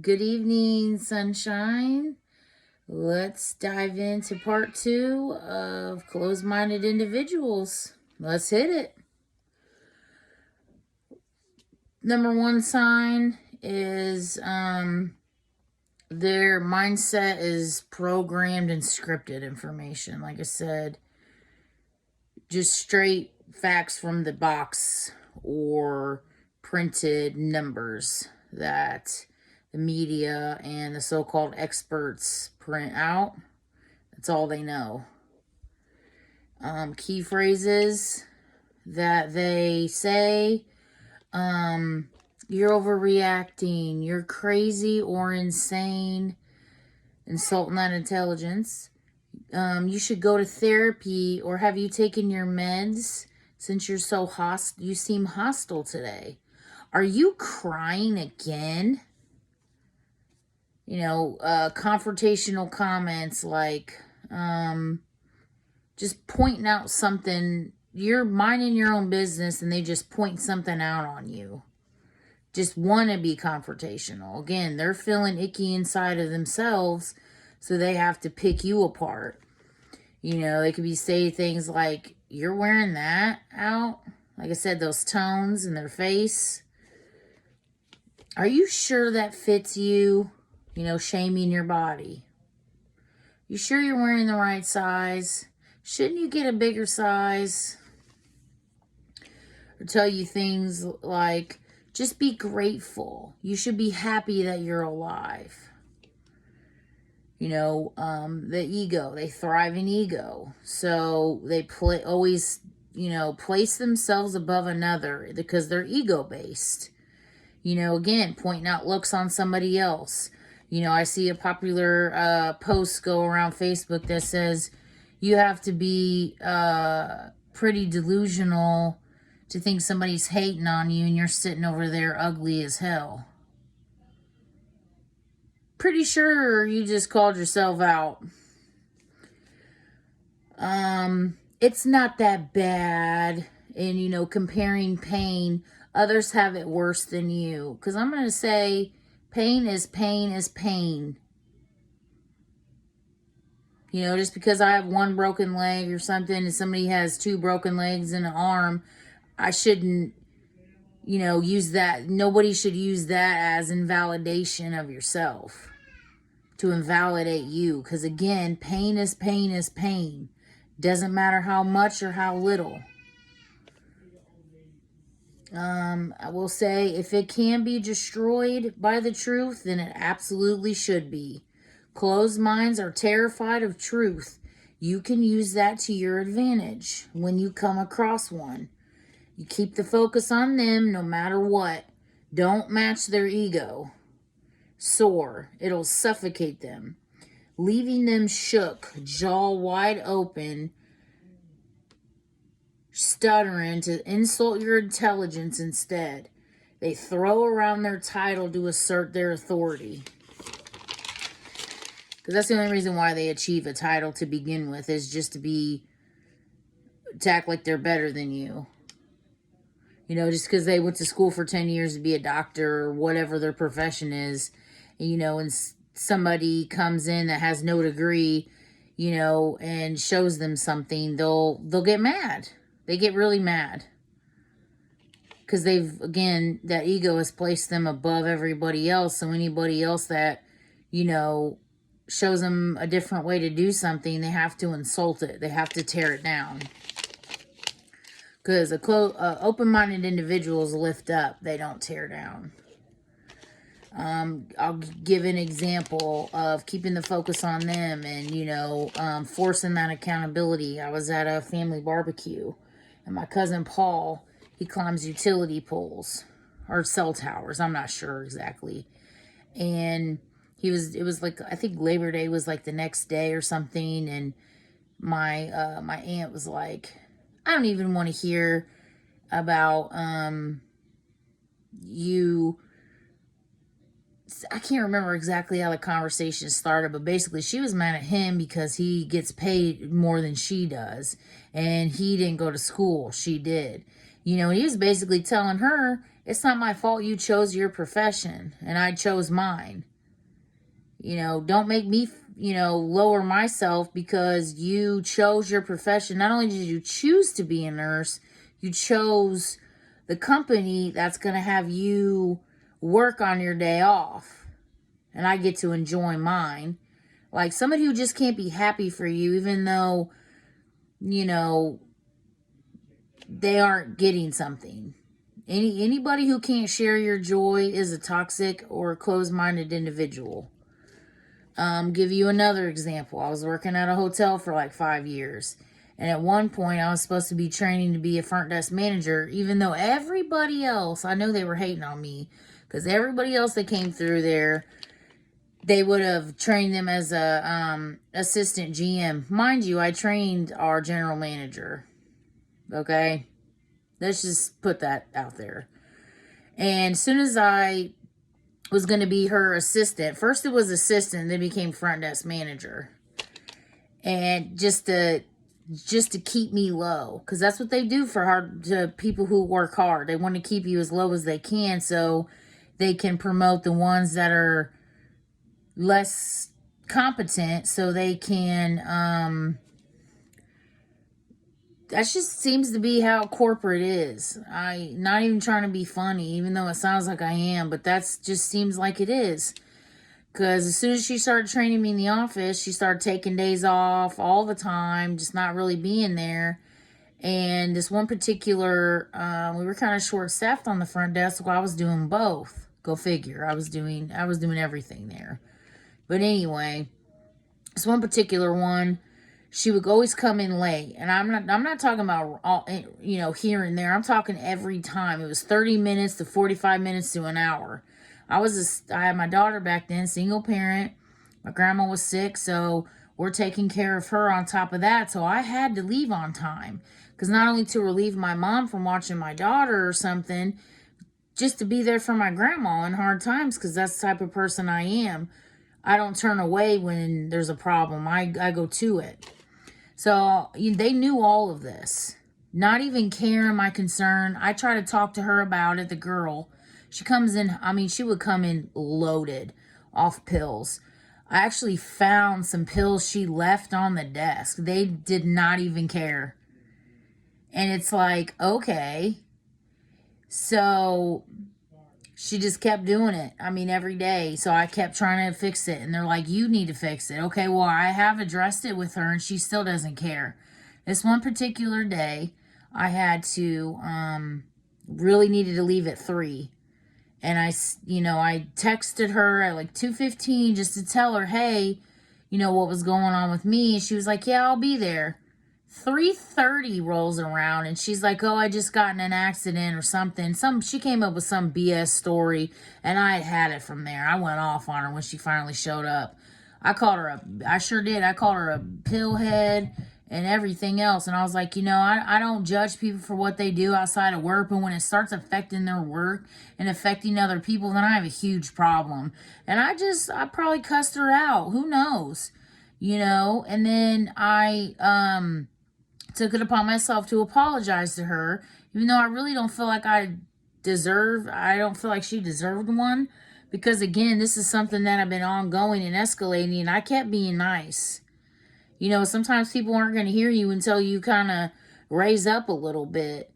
Good evening, sunshine. Let's dive into part 2 of closed-minded individuals. Let's hit it. Number 1 sign is their mindset is programmed and scripted information. Like I said, just straight facts from the box or printed numbers that the media and the so-called experts print out. That's all they know. Key phrases that they say: you're overreacting, you're crazy or insane, insulting that intelligence. You should go to therapy, or have you taken your meds since you're so hostile? You seem hostile today. Are you crying again? Confrontational comments like just pointing out something. You're minding your own business and they just point something out on you. Just want to be confrontational. Again, they're feeling icky inside of themselves, so they have to pick you apart. They could be saying things like, you're wearing that out. Like I said, those tones in their face. Are you sure that fits you? Shaming your body. You sure you're wearing the right size? Shouldn't you get a bigger size? Or tell you things like, just be grateful. You should be happy that you're alive. The ego. They thrive in ego. So they always, place themselves above another because they're ego-based. Again, pointing out looks on somebody else. I see a popular post go around Facebook that says, you have to be pretty delusional to think somebody's hating on you and you're sitting over there ugly as hell. Pretty sure you just called yourself out. It's not that bad. And, comparing pain, others have it worse than you. Because I'm going to say pain is pain is pain. Just because I have one broken leg or something and somebody has 2 broken legs and an arm, I shouldn't, use that. Nobody should use that as invalidation of yourself to invalidate you. Because again, pain is pain is pain. Doesn't matter how much or how little. I will say, if it can be destroyed by the truth, then it absolutely should be. Closed minds are terrified of truth. You can use that to your advantage when you come across one. You keep the focus on them no matter what. Don't match their ego. Soar. It'll suffocate them, leaving them shook, jaw wide open, stuttering to insult your intelligence instead. They throw around their title to assert their authority. Because that's the only reason why they achieve a title to begin with, is just to act like they're better than you. Just because they went to school for 10 years to be a doctor or whatever their profession is, and somebody comes in that has no degree, and shows them something, they'll get mad. They get really mad. Because that ego has placed them above everybody else. So anybody else that, shows them a different way to do something, they have to insult it. They have to tear it down. Because open-minded individuals lift up. They don't tear down. I'll give an example of keeping the focus on them and, forcing that accountability. I was at a family barbecue, and my cousin Paul, he climbs utility poles or cell towers. I'm not sure exactly. And it was like, I think Labor Day was like the next day or something. And my aunt was like, I don't even want to hear about, you. I can't remember exactly how the conversation started, but basically she was mad at him because he gets paid more than she does. And he didn't go to school. She did. He was basically telling her, It's not my fault you chose your profession and I chose mine. Don't make me, lower myself because you chose your profession. Not only did you choose to be a nurse, you chose the company that's going to have you work on your day off. And I get to enjoy mine. Like somebody who just can't be happy for you, even though, they aren't getting something. Anybody who can't share your joy is a toxic or a closed-minded individual. Give you another example. I was working at a hotel for like 5 years. And at one point, I was supposed to be training to be a front desk manager, even though everybody else, I know they were hating on me, because everybody else that came through there, they would have trained them as a assistant GM. Mind you, I trained our general manager. Okay? Let's just put that out there. And as soon as I was going to be her assistant, first it was assistant, then became front desk manager. And just to keep me low, because that's what they do to people who work hard. They want to keep you as low as they can so they can promote the ones that are less competent, so they can that just seems to be how corporate is. Not even trying to be funny, even though it sounds like I am, but that's just seems like it is. Because as soon as she started training me in the office, she started taking days off all the time, just not really being there. And this one particular, we were kind of short-staffed on the front desk, so I was doing both. Go figure. I was doing everything there. But anyway, this one particular one, she would always come in late. And I'm not talking about all, here and there. I'm talking every time. It was 30 minutes to 45 minutes to an hour. I had my daughter back then, single parent. My grandma was sick, so we're taking care of her on top of that. So I had to leave on time. Because not only to relieve my mom from watching my daughter or something, just to be there for my grandma in hard times, because that's the type of person I am. I don't turn away when there's a problem. I go to it. So they knew all of this. Not even caring my concern. I try to talk to her about it, the girl. She comes in, she would come in loaded off pills. I actually found some pills she left on the desk. They did not even care. And it's like, okay. So she just kept doing it. Every day. So I kept trying to fix it. And they're like, you need to fix it. Okay, well, I have addressed it with her and she still doesn't care. This one particular day, I had to, really needed to leave at 3. And I texted her at like 2:15 just to tell her, hey, what was going on with me. And she was like, yeah, I'll be there. 3:30 rolls around and she's like, oh, I just got in an accident or something. She came up with some BS story and I had it from there. I went off on her when she finally showed up. I sure did. I called her a pillhead and everything else. And I was like, I don't judge people for what they do outside of work, but when it starts affecting their work and affecting other people, then I have a huge problem. And I probably cussed her out. Who knows? And then I, took it upon myself to apologize to her, even though I really don't feel like I don't feel like she deserved one, because again, this is something that I've been ongoing and escalating, and I kept being nice. Sometimes people aren't going to hear you until you kind of raise up a little bit.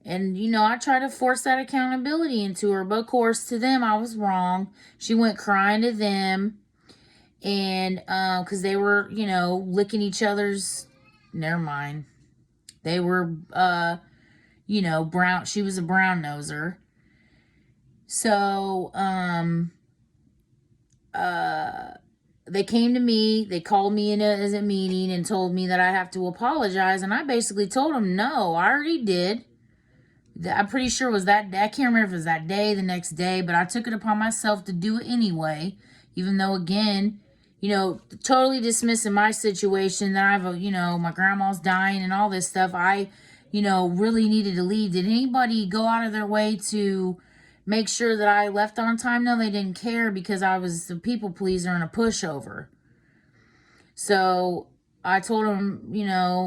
And, I try to force that accountability into her, but of course, to them, I was wrong. She went crying to them, and, because they were, licking each other's, never mind. They were, brown. She was a brown noser. So, they came to me. They called me in as a meeting and told me that I have to apologize. And I basically told them, no, I already did. I'm pretty sure it was that day. I can't remember if it was that day, the next day, but I took it upon myself to do it anyway, even though, again, totally dismissing my situation that I've, my grandma's dying and all this stuff. I, really needed to leave. Did anybody go out of their way to make sure that I left on time? No, they didn't care, because I was a people pleaser and a pushover. So I told them,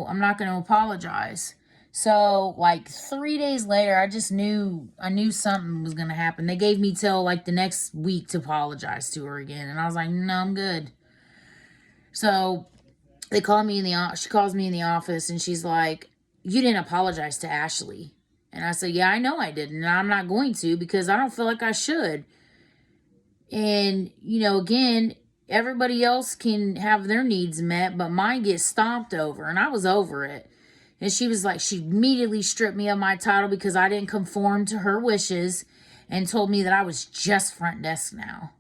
I'm not going to apologize. So, like 3 days later, I knew something was going to happen. They gave me till like the next week to apologize to her again. And I was like, no, I'm good. So she calls me in the office and she's like, you didn't apologize to Ashley. And I said, yeah, I know I didn't. And I'm not going to because I don't feel like I should. And, again, everybody else can have their needs met, but mine gets stomped over. And I was over it. And she was like, she immediately stripped me of my title because I didn't conform to her wishes and told me that I was just front desk now.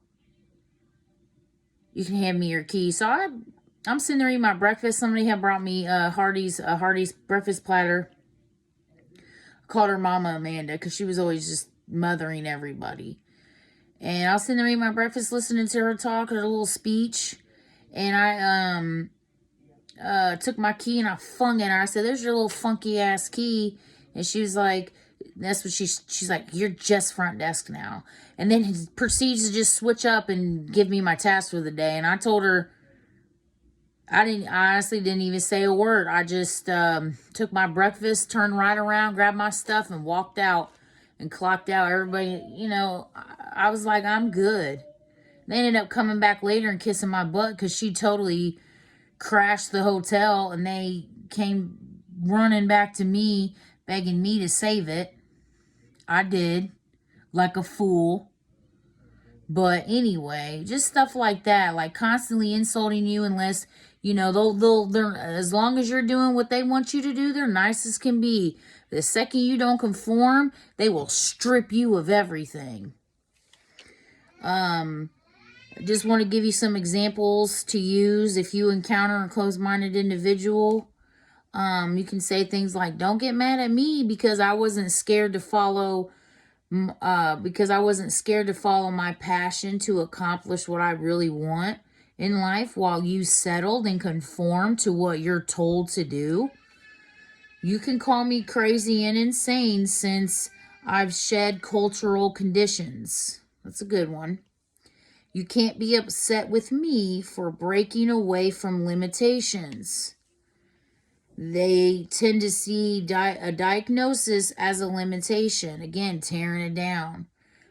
You can hand me your key. So I'm sitting there eating my breakfast. Somebody had brought me a Hardee's breakfast platter. I called her Mama Amanda because she was always just mothering everybody. And I was sitting there eating my breakfast, listening to her talk, her little speech. And I took my key and I flung it at her. I said, there's your little funky ass key. And she was like, that's what she's like, you're just front desk now. And then he proceeds to just switch up and give me my task for the day. And I told her, I honestly didn't even say a word. I just took my breakfast, turned right around, grabbed my stuff and walked out and clocked out. Everybody, I was like, I'm good. They ended up coming back later and kissing my butt because she totally crashed the hotel, and they came running back to me, begging me to save it. I did, like a fool. But anyway, just stuff like that, like constantly insulting you unless, they're as long as you're doing what they want you to do, they're nice as can be. The second you don't conform, they will strip you of everything. I just want to give you some examples to use if you encounter a closed-minded individual. You can say things like, don't get mad at me because I wasn't scared to follow my passion to accomplish what I really want in life while you settled and conform to what you're told to do. You can call me crazy and insane since I've shed cultural conditions. That's a good one. You can't be upset with me for breaking away from limitations. They tend to see a diagnosis as a limitation. Again, tearing it down.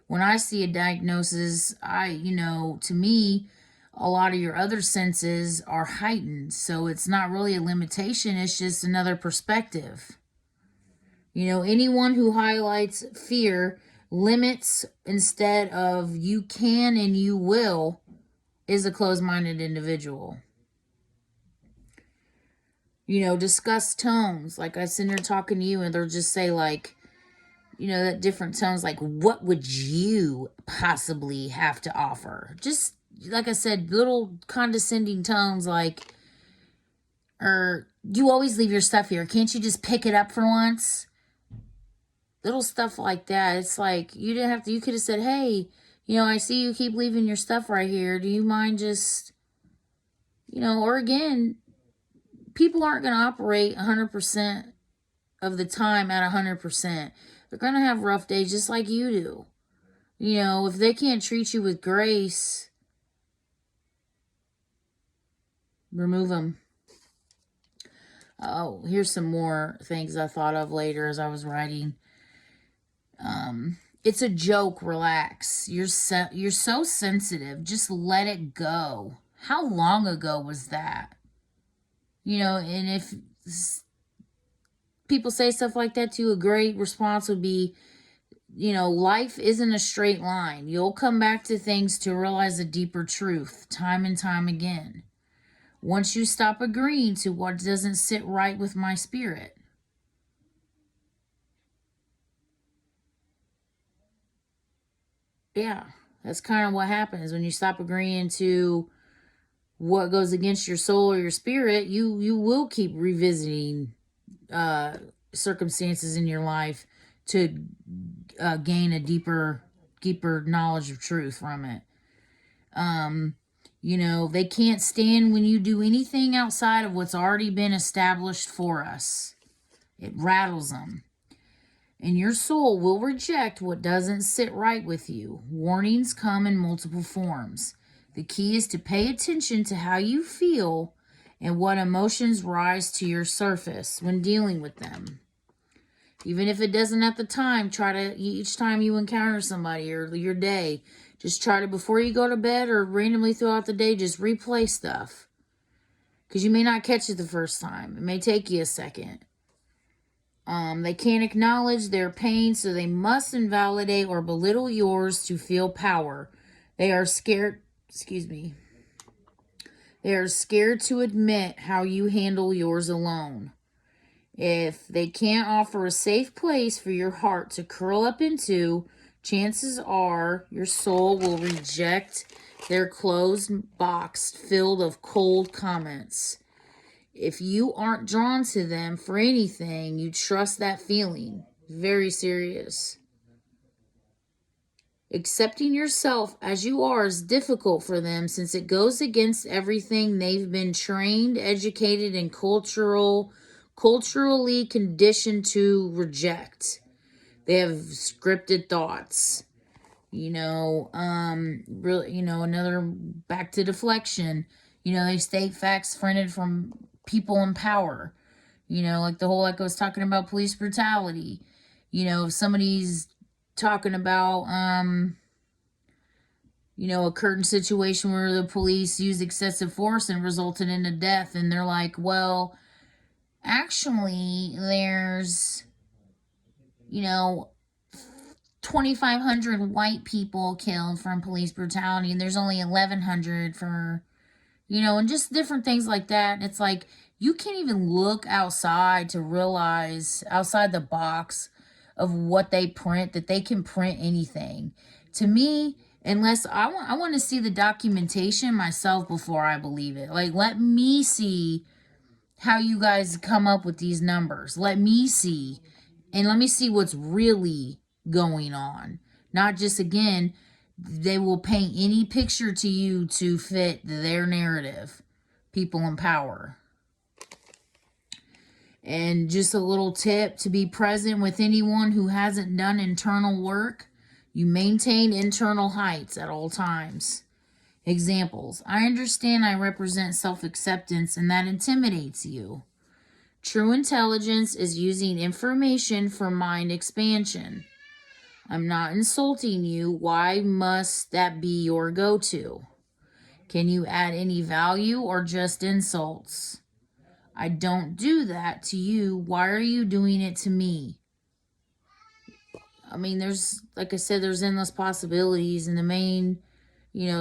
When I see a diagnosis, to me, a lot of your other senses are heightened. So it's not really a limitation. It's just another perspective. Anyone who highlights fear, limits instead of you can and you will, is a closed-minded individual. Discuss tones. Like I sit there talking to you and they'll just say like, that different tones, like, what would you possibly have to offer? Just, like I said, little condescending tones like, or you always leave your stuff here. Can't you just pick it up for once? Little stuff like that. It's like, you could have said, hey, I see you keep leaving your stuff right here. Do you mind just, or again, people aren't going to operate 100% of the time at 100%. They're going to have rough days just like you do. If they can't treat you with grace, remove them. Oh, here's some more things I thought of later as I was writing. It's a joke. Relax. You're so sensitive. Just let it go. How long ago was that? And if people say stuff like that to you, a great response would be, life isn't a straight line. You'll come back to things to realize a deeper truth time and time again. Once you stop agreeing to what doesn't sit right with my spirit. Yeah, that's kind of what happens when you stop agreeing to what goes against your soul or your spirit. You will keep revisiting circumstances in your life to gain a deeper knowledge of truth from it. They can't stand when you do anything outside of what's already been established for us. It rattles them. And your soul will reject what doesn't sit right with you. Warnings come in multiple forms. The key is to pay attention to how you feel and what emotions rise to your surface when dealing with them. Even if it doesn't at the time, try to, each time you encounter somebody or your day, just try to, before you go to bed or randomly throughout the day, just replay stuff. Because you may not catch it the first time. It may take you a second. They can't acknowledge their pain, so they must invalidate or belittle yours to feel power. They are scared, excuse me. They are scared to admit how you handle yours alone. If they can't offer a safe place for your heart to curl up into, chances are your soul will reject their closed box filled of cold comments. If you aren't drawn to them for anything, you trust that feeling. Very serious. Accepting yourself as you are is difficult for them since it goes against everything they've been trained, educated, and culturally conditioned to reject. They have scripted thoughts. Another back to deflection. They state facts printed from people in power. Like the whole, like I was talking about police brutality. If somebody's talking about, a curtain situation where the police used excessive force and resulted in a death, and they're like, well, actually, there's, 2,500 white people killed from police brutality, and there's only 1,100 for, and just different things like that. It's like, you can't even look outside to realize, outside the box of what they print, that they can print anything. To me, unless I want to see the documentation myself before I believe it. Like, let me see how you guys come up with these numbers. Let me see. And let me see what's really going on. Not just, again, they will paint any picture to you to fit their narrative. People in power. And just a little tip to be present with anyone who hasn't done internal work. You maintain internal heights at all times. Examples. I understand I represent self-acceptance and that intimidates you. True intelligence is using information for mind expansion. I'm not insulting you. Why must that be your go-to? Can you add any value or just insults? I don't do that to you. Why are you doing it to me? I mean, there's, like I said, there's endless possibilities, and the main,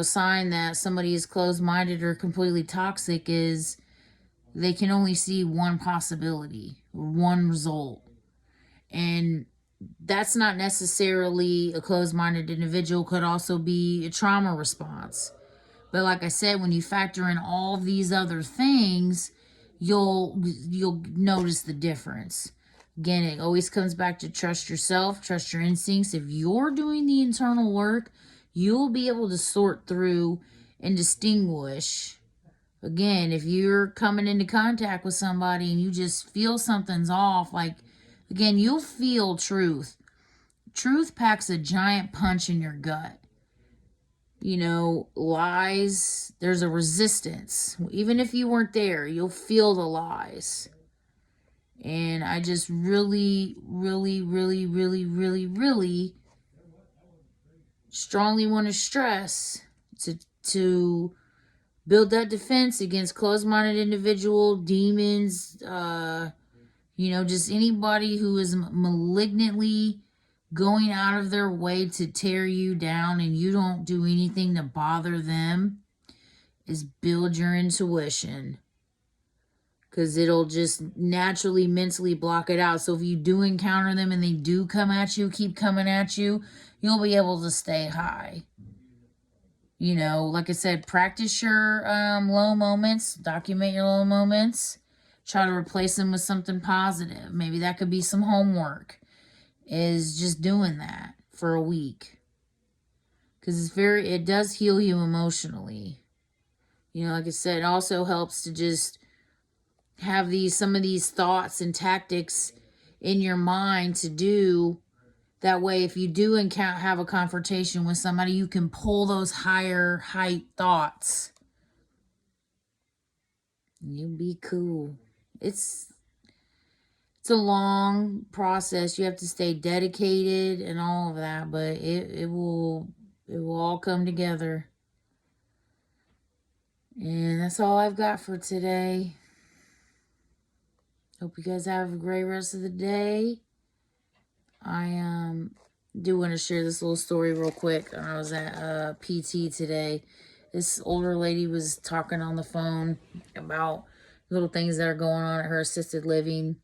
sign that somebody is closed-minded or completely toxic is they can only see one possibility, one result. And that's not necessarily a closed-minded individual. Could also be a trauma response. But like I said, when you factor in all these other things, you'll notice the difference. Again, it always comes back to trust yourself, trust your instincts. If you're doing the internal work, you'll be able to sort through and distinguish. Again, if you're coming into contact with somebody and you just feel something's off, like, again, you'll feel truth. Truth packs a giant punch in your gut. Lies, there's a resistance. Even if you weren't there, you'll feel the lies. And I just really, really, really, really, really, really strongly want to stress to build that defense against closed-minded individual, demons, just anybody who is malignantly going out of their way to tear you down and you don't do anything to bother them, is build your intuition. Because it'll just naturally, mentally block it out. So if you do encounter them and they do come at you, keep coming at you, you'll be able to stay high. Like I said, practice your low moments. Document your low moments. Try to replace them with something positive. Maybe that could be some homework. Is just doing that for a week. Because it does heal you emotionally. Like I said, it also helps to just have some of these thoughts and tactics in your mind to do. That way, if you do have a confrontation with somebody, you can pull those higher height thoughts. You'll be cool. It's it's a long process. You have to stay dedicated and all of that, but it will all come together. And that's all I've got for today. Hope you guys have a great rest of the day. I do want to share this little story real quick. I was at PT today. This older lady was talking on the phone about little things that are going on at her assisted living.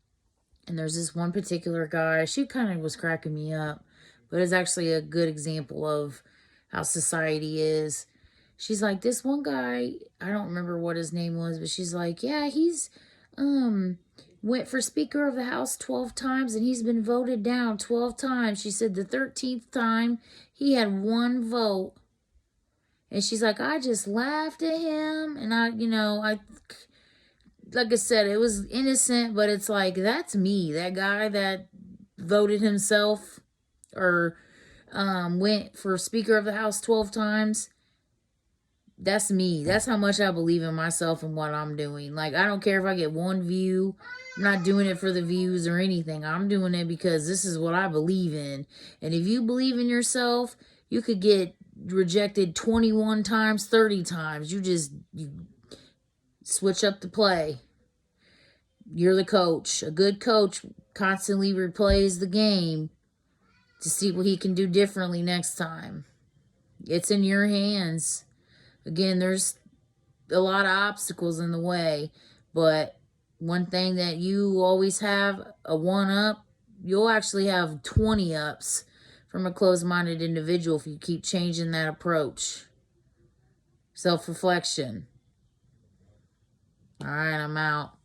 And there's this one particular guy. She kind of was cracking me up, but it's actually a good example of how society is. She's like, this one guy, I don't remember what his name was, but she's like, yeah, he's went for Speaker of the House 12 times and he's been voted down 12 times. She said the 13th time he had 1 vote. And she's like, I just laughed at him. And like I said, it was innocent, but it's like, that's me. That guy that voted himself or went for Speaker of the House 12 times. That's me. That's how much I believe in myself and what I'm doing. Like, I don't care if I get 1 view. I'm not doing it for the views or anything. I'm doing it because this is what I believe in. And if you believe in yourself, you could get rejected 21 times, 30 times. You switch up the play. You're the coach. A good coach constantly replays the game to see what he can do differently next time. It's in your hands. Again, there's a lot of obstacles in the way, but one thing that you always have, a 1-up, you'll actually have 20 ups from a closed-minded individual if you keep changing that approach. Self-reflection. All right, I'm out.